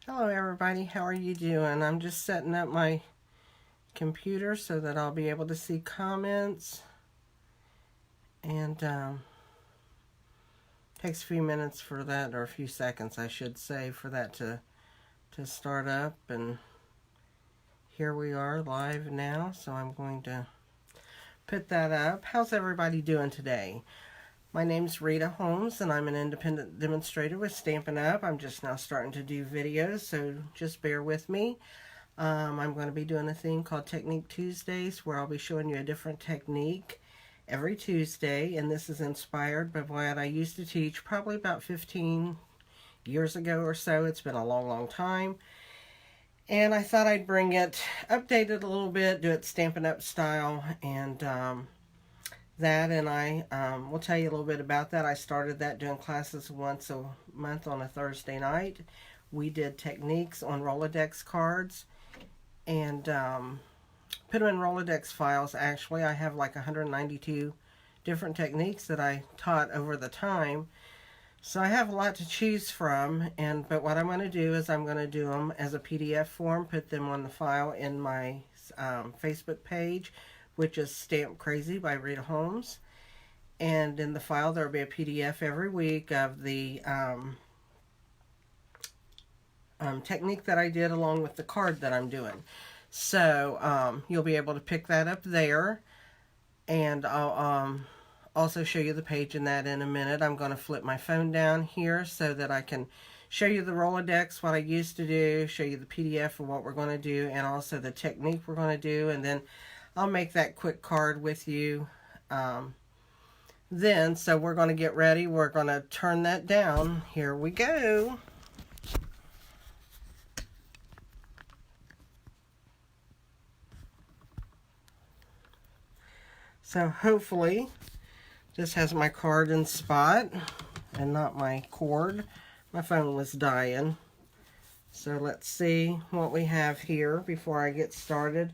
Hello everybody, how are you doing? I'm just setting up my computer so that I'll be able to see comments, and takes a few minutes for that, or a few seconds I should say, for that to start up. And here we are live now, so I'm going to put that up. How's everybody doing today? My name's Rita Holmes, and I'm an independent demonstrator with Stampin' Up. I'm just now starting to do videos, so just bear with me. I'm going to be doing a thing called Technique Tuesdays, where I'll be showing you a different technique every Tuesday, and this is inspired by what I used to teach probably about 15 years ago or so. It's been a long time, and I thought I'd bring it, update it a little bit, do it Stampin' Up style, and I will tell you a little bit about that. I started that doing classes once a month on a Thursday night. We did techniques on Rolodex cards and put them in Rolodex files. Actually, I have like 192 different techniques that I taught over the time. So I have a lot to choose from, but what I'm going to do is I'm going to do them as a PDF form, put them on the file in my Facebook page, which is Stamp Crazy by Rita Holmes. And in the file there will be a PDF every week of the technique that I did along with the card that I'm doing. So you'll be able to pick that up there, and I'll also show you the page in that in a minute. I'm going to flip my phone down here so that I can show you the Rolodex, what I used to do, show you the PDF of what we're going to do, and also the technique we're going to do, and then I'll make that quick card with you then. So we're going to get ready. We're going to turn that down. Here we go. So hopefully this has my card in spot and not my cord. My phone was dying. So let's see what we have here before I get started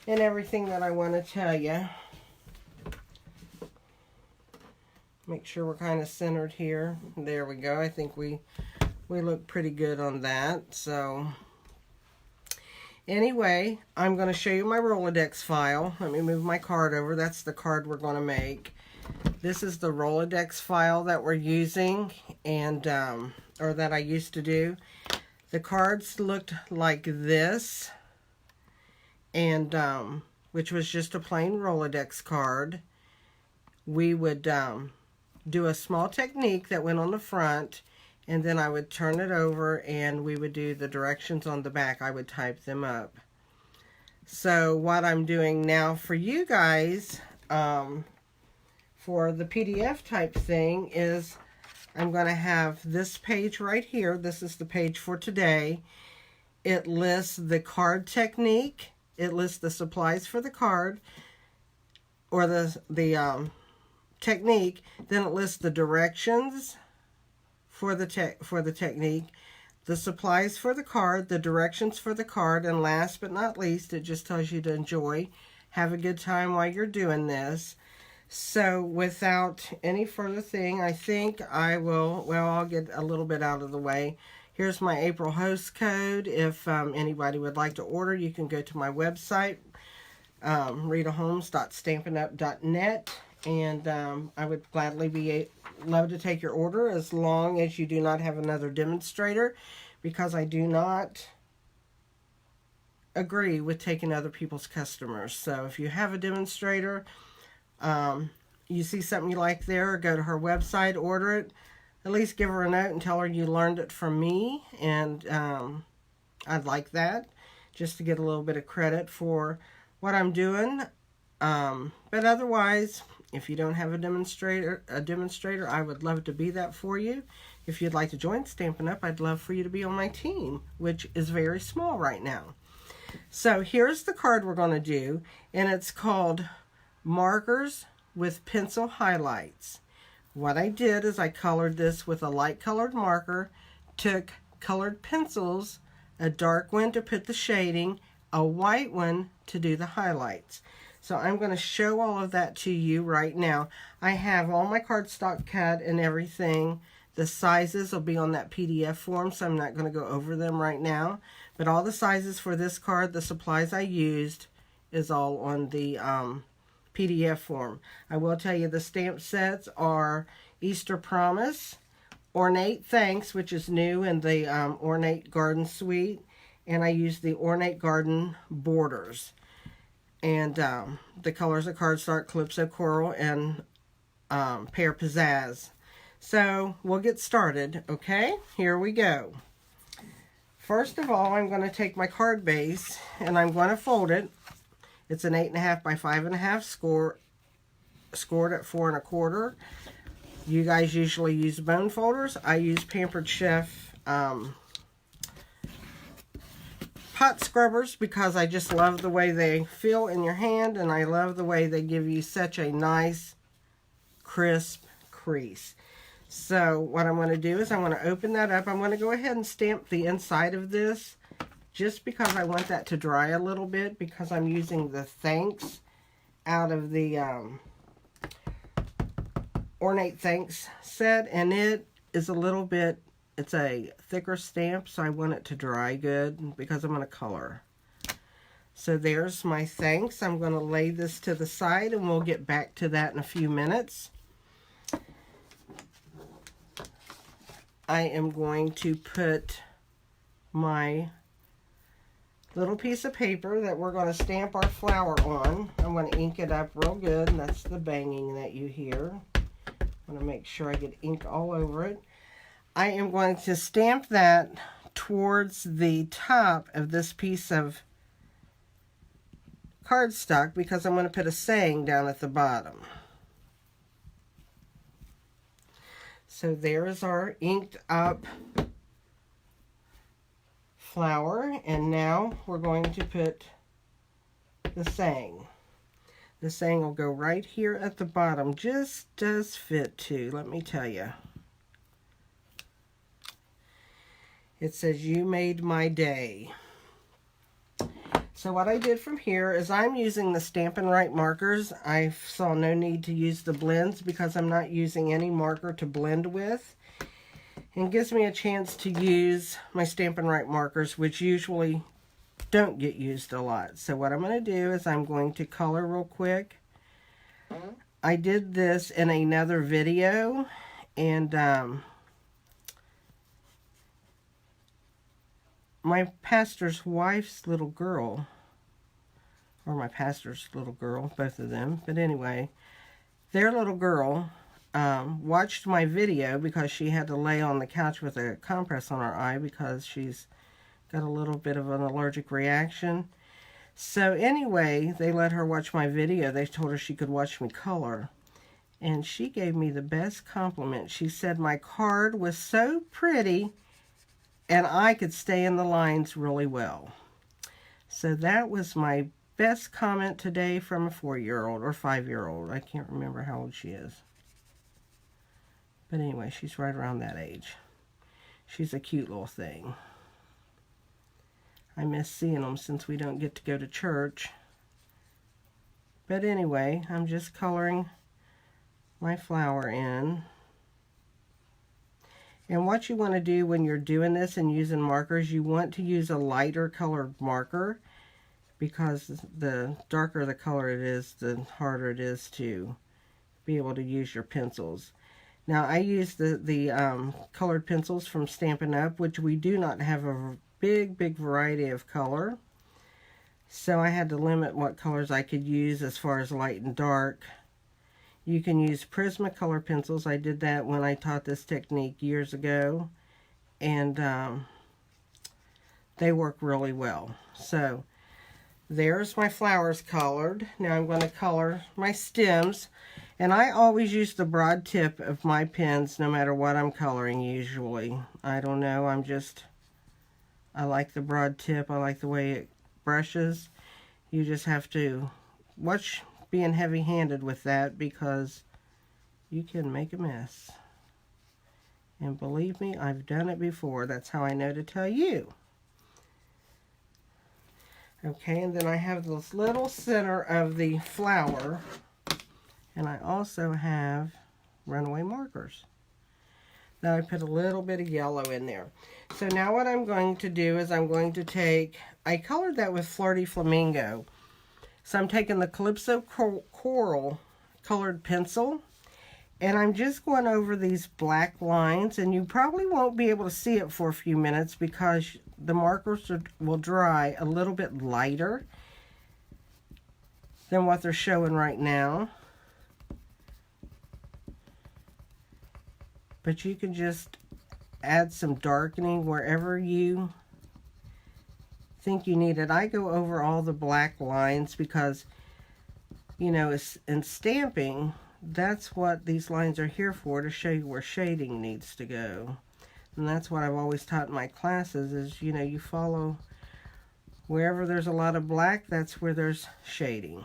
and everything that I want to tell you. Make sure we're kind of centered here. There we go. I think we look pretty good on that. So anyway, I'm going to show you my Rolodex file. Let me move my card over. That's the card we're going to make. This is the Rolodex file that we're using, and or that I used to do. The cards looked like this, and which was just a plain Rolodex card. We would do a small technique that went on the front, and then I would turn it over and we would do the directions on the back. I would type them up. So what I'm doing now for you guys for the PDF type thing is I'm going to have this page right here. This is the page for today. It lists the card technique. It lists the supplies for the card, or the technique. Then it lists the directions for the technique, the supplies for the card, the directions for the card, and last but not least, it just tells you to enjoy, have a good time while you're doing this. So without any further thing, I think I will, well, I'll get a little bit out of the way. Here's my April host code. If anybody would like to order, you can go to my website, ritaholmes.stampinup.net, and I would gladly love to take your order, as long as you do not have another demonstrator, because I do not agree with taking other people's customers. So if you have a demonstrator, you see something you like there, go to her website, order it. At least give her a note and tell her you learned it from me, and I'd like that, just to get a little bit of credit for what I'm doing. But otherwise, if you don't have a demonstrator, I would love to be that for you. If you'd like to join Stampin' Up, I'd love for you to be on my team, which is very small right now. So here's the card we're going to do, and it's called Markers with Pencil Highlights. What I did is I colored this with a light colored marker, took colored pencils, a dark one to put the shading, a white one to do the highlights. So I'm going to show all of that to you right now. I have all my cardstock cut and everything The sizes will be on that PDF form, so I'm not going to go over them right now. But all the sizes for this card, the supplies I used, is all on the PDF form. I will tell you the stamp sets are Easter Promise, Ornate Thanks, which is new in the Ornate Garden Suite, and I used the Ornate Garden Borders. And the colors of Cardstock, Calypso Coral, and Pear Pizzazz. So we'll get started, okay? Here we go. First of all, I'm going to take my card base and I'm going to fold it. It's an 8.5 by 5.5 scored at 4 1/4. You guys usually use bone folders. I use Pampered Chef pot scrubbers because I just love the way they feel in your hand, and I love the way they give you such a nice crisp crease. So what I'm going to do is I'm going to open that up. I'm going to go ahead and stamp the inside of this just because I want that to dry a little bit, because I'm using the Thanks out of the Ornate Thanks set, and it is a little bit, it's a thicker stamp, so I want it to dry good because I'm going to color. So there's my Thanks. I'm going to lay this to the side and we'll get back to that in a few minutes. I am going to put my little piece of paper that we're going to stamp our flower on. I'm going to ink it up real good, and that's the banging that you hear. I'm going to make sure I get ink all over it. I am going to stamp that towards the top of this piece of cardstock because I'm going to put a saying down at the bottom. So there is our inked up flower, and now we're going to put the saying. The saying will go right here at the bottom. Just does fit too, let me tell you. It says, "You made my day." So what I did from here is I'm using the Stampin' Write markers. I saw no need to use the blends because I'm not using any marker to blend with. And it gives me a chance to use my Stampin' Write markers, which usually don't get used a lot. So what I'm going to do is I'm going to color real quick. I did this in another video, and my pastor's wife's little girl, or my pastor's little girl, both of them, but anyway, their little girl watched my video because she had to lay on the couch with a compress on her eye because she's got a little bit of an allergic reaction. So anyway, they let her watch my video. They told her she could watch me color. And she gave me the best compliment. She said my card was so pretty and I could stay in the lines really well. So that was my best comment today from a 4-year-old or 5-year-old. I can't remember how old she is. But anyway, she's right around that age. She's a cute little thing. I miss seeing them since we don't get to go to church. But anyway, I'm just coloring my flower in. And what you want to do when you're doing this and using markers, you want to use a lighter colored marker, because the darker the color it is, the harder it is to be able to use your pencils. Now I use the colored pencils from Stampin' Up, which we do not have a big variety of color. So I had to limit what colors I could use as far as light and dark. You can use Prismacolor pencils. I did that when I taught this technique years ago, and they work really well. So there's my flowers colored. Now I'm going to color my stems, and I always use the broad tip of my pens no matter what I'm coloring usually. I don't know, I like the broad tip. I like the way it brushes. You just have to watch being heavy-handed with that because you can make a mess. And believe me, I've done it before. That's how I know to tell you. Okay, and then I have this little center of the flower, and I also have runaway markers. Now I put a little bit of yellow in there. So now what I'm going to do is I'm going to take, I colored that with Flirty Flamingo. So I'm taking the Calypso Coral colored pencil, and I'm just going over these black lines, and you probably won't be able to see it for a few minutes because the markers will dry a little bit lighter than what they're showing right now. But you can just add some darkening wherever you think you need it. I go over all the black lines because, you know, in stamping, that's what these lines are here for, to show you where shading needs to go. And that's what I've always taught in my classes is, you know, you follow wherever there's a lot of black, that's where there's shading.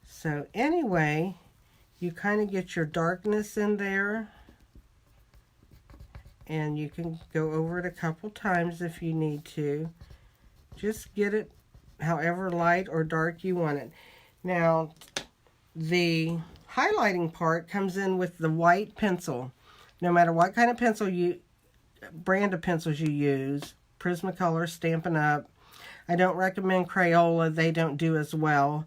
So anyway, you kind of get your darkness in there, and you can go over it a couple times if you need to. Just get it however light or dark you want it. Now, the highlighting part comes in with the white pencil. No matter what kind of pencil brand of pencils you use, Prismacolor, Stampin' Up. I don't recommend Crayola. They don't do as well.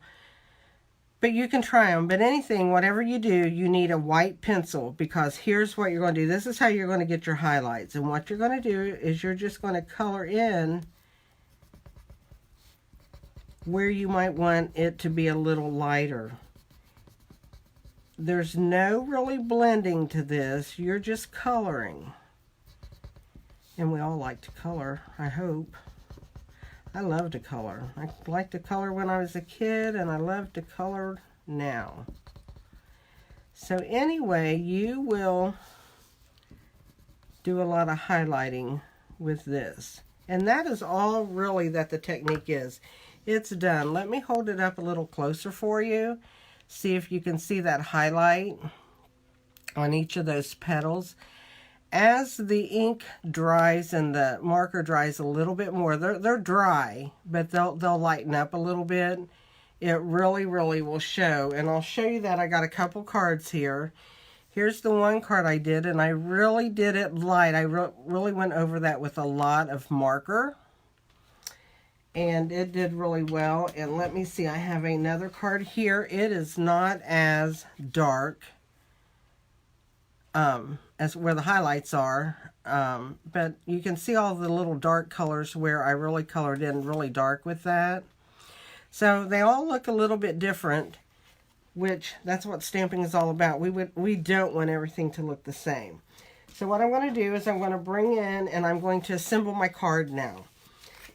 But you can try them. But anything, whatever you do, you need a white pencil, because here's what you're going to do. This is how you're going to get your highlights. And what you're going to do is you're just going to color in where you might want it to be a little lighter. There's no really blending to this. You're just coloring. And we all like to color, I hope. I love to color. I liked to color when I was a kid, and I love to color now. So anyway, you will do a lot of highlighting with this. And that is all really that the technique is. It's done. Let me hold it up a little closer for you. See if you can see that highlight on each of those petals. As the ink dries and the marker dries a little bit more, they're dry, but they'll lighten up a little bit. It really, really will show. And I'll show you that. I got a couple cards here. Here's the one card I did, and I really did it light. I really went over that with a lot of marker. And it did really well. And let me see, I have another card here. It is not as dark as where the highlights are, but you can see all the little dark colors where I really colored in really dark with that. So they all look a little bit different, which that's what stamping is all about. We don't want everything to look the same. So what I'm going to do is I'm going to bring in and I'm going to assemble my card now.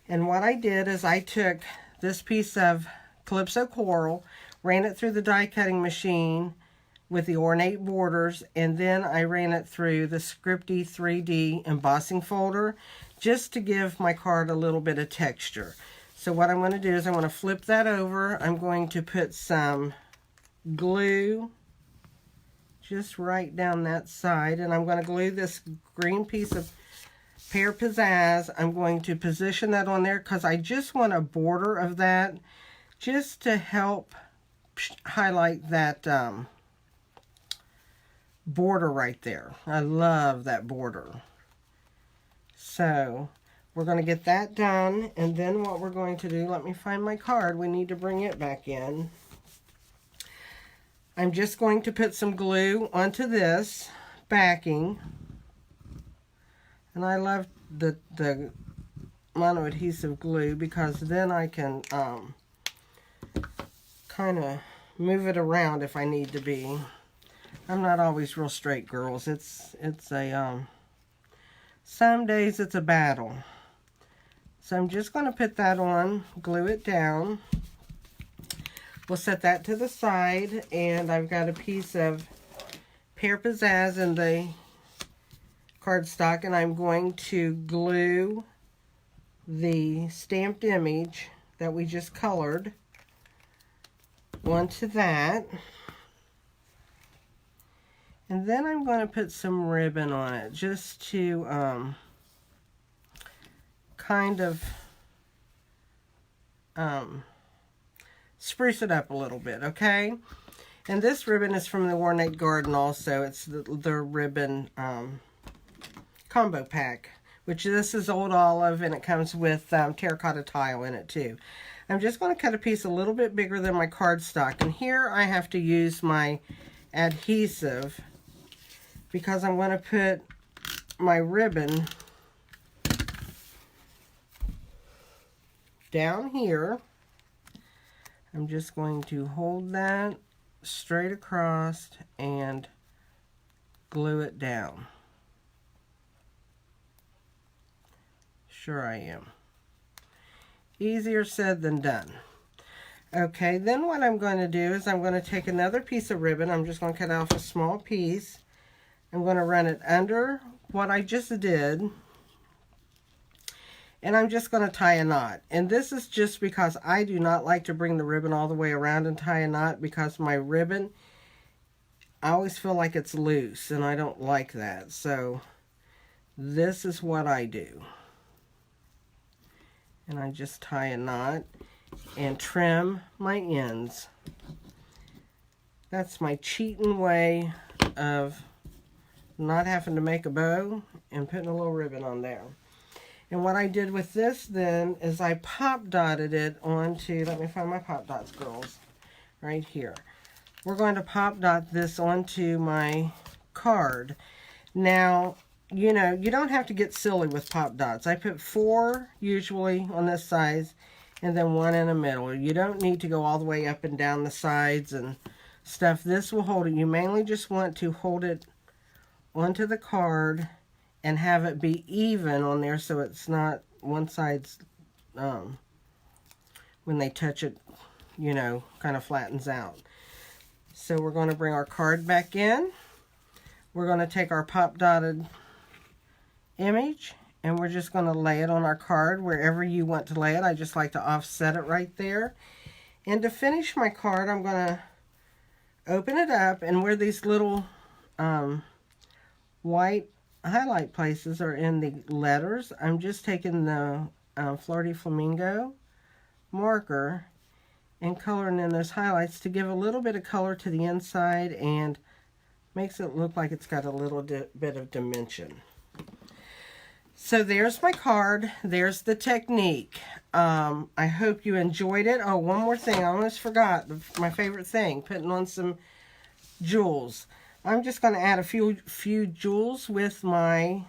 And what I did is I took this piece of Calypso Coral, ran it through the die cutting machine with the ornate borders, and then I ran it through the Scripty 3D embossing folder just to give my card a little bit of texture. So what I'm going to do is I'm going to flip that over. I'm going to put some glue just right down that side, and I'm going to glue this green piece of Pear Pizzazz. I'm going to position that on there because I just want a border of that just to help highlight that border right there. I love that border. So we're going to get that done, and then what we're going to do, let me find my card. We need to bring it back in. I'm just going to put some glue onto this backing. And I love the mono-adhesive glue because then I can kind of move it around if I need to be. I'm not always real straight, girls. It's a some days it's a battle. So I'm just going to put that on, glue it down. We'll set that to the side, and I've got a piece of Pear Pizzazz in the cardstock, and I'm going to glue the stamped image that we just colored onto that. And then I'm going to put some ribbon on it just to kind of spruce it up a little bit, okay? And this ribbon is from the Ornate Garden also. It's the ribbon combo pack, which this is Old Olive, and it comes with terracotta tile in it too. I'm just going to cut a piece a little bit bigger than my cardstock, and here I have to use my adhesive because I'm going to put my ribbon down here. I'm just going to hold that straight across and glue it down. Sure I am. Easier said than done. Okay, then what I'm going to do is I'm going to take another piece of ribbon. I'm just going to cut off a small piece. I'm going to run it under what I just did, and I'm just going to tie a knot. And this is just because I do not like to bring the ribbon all the way around and tie a knot, because my ribbon, I always feel like it's loose, and I don't like that. So this is what I do. And I just tie a knot and trim my ends. That's my cheating way of not having to make a bow and putting a little ribbon on there. And what I did with this then is I pop dotted it onto, let me find my pop dots, girls, right here. We're going to pop dot this onto my card. Now, you know, you don't have to get silly with pop dots. I put 4 usually on this size and then 1 in the middle. You don't need to go all the way up and down the sides and stuff. This will hold it. You mainly just want to hold it onto the card and have it be even on there so it's not one side's, when they touch it, you know, kind of flattens out. So we're going to bring our card back in. We're going to take our pop dotted image and we're just going to lay it on our card wherever you want to lay it. I just like to offset it right there. And to finish my card, I'm going to open it up, and where these little white highlight places are in the letters, I'm just taking the Fleur de Flamingo marker and coloring in those highlights to give a little bit of color to the inside and makes it look like it's got a little bit of dimension. So there's my card. There's the technique. I hope you enjoyed it. Oh, one more thing. I almost forgot my favorite thing, putting on some jewels. I'm just going to add a few jewels with my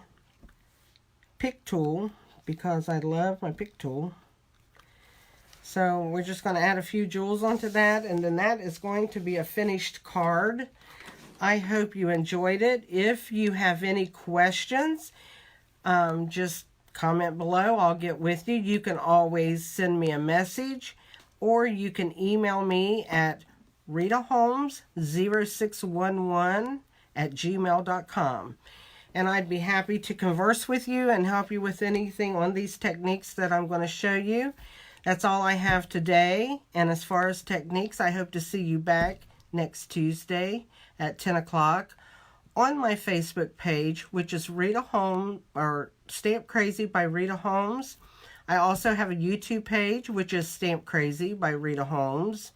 pick tool because I love my pick tool. So we're just going to add a few jewels onto that, and then that is going to be a finished card. I hope you enjoyed it. If you have any questions, just comment below. I'll get with you. You can always send me a message, or you can email me at ritaholmes0611@gmail.com. And I'd be happy to converse with you and help you with anything on these techniques that I'm going to show you. That's all I have today. And as far as techniques, I hope to see you back next Tuesday at 10 o'clock on my Facebook page, which is Rita Holmes, or Stamp Crazy by Rita Holmes. I also have a YouTube page, which is Stamp Crazy by Rita Holmes.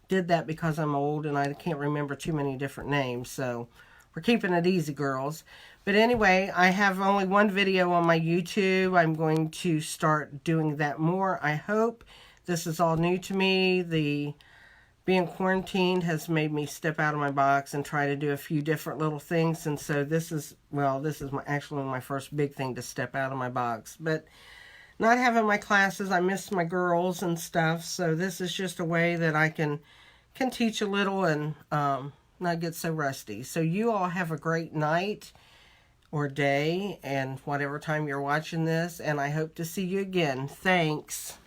Did that because I'm old and I can't remember too many different names, so we're keeping it easy, girls. But anyway, I have only one video on my YouTube. I'm going to start doing that more, I hope. This is all new to me. Being quarantined has made me step out of my box and try to do a few different little things. And so this is actually my first big thing to step out of my box. But not having my classes, I miss my girls and stuff. So this is just a way that I can teach a little and not get so rusty. So you all have a great night or day and whatever time you're watching this. And I hope to see you again. Thanks.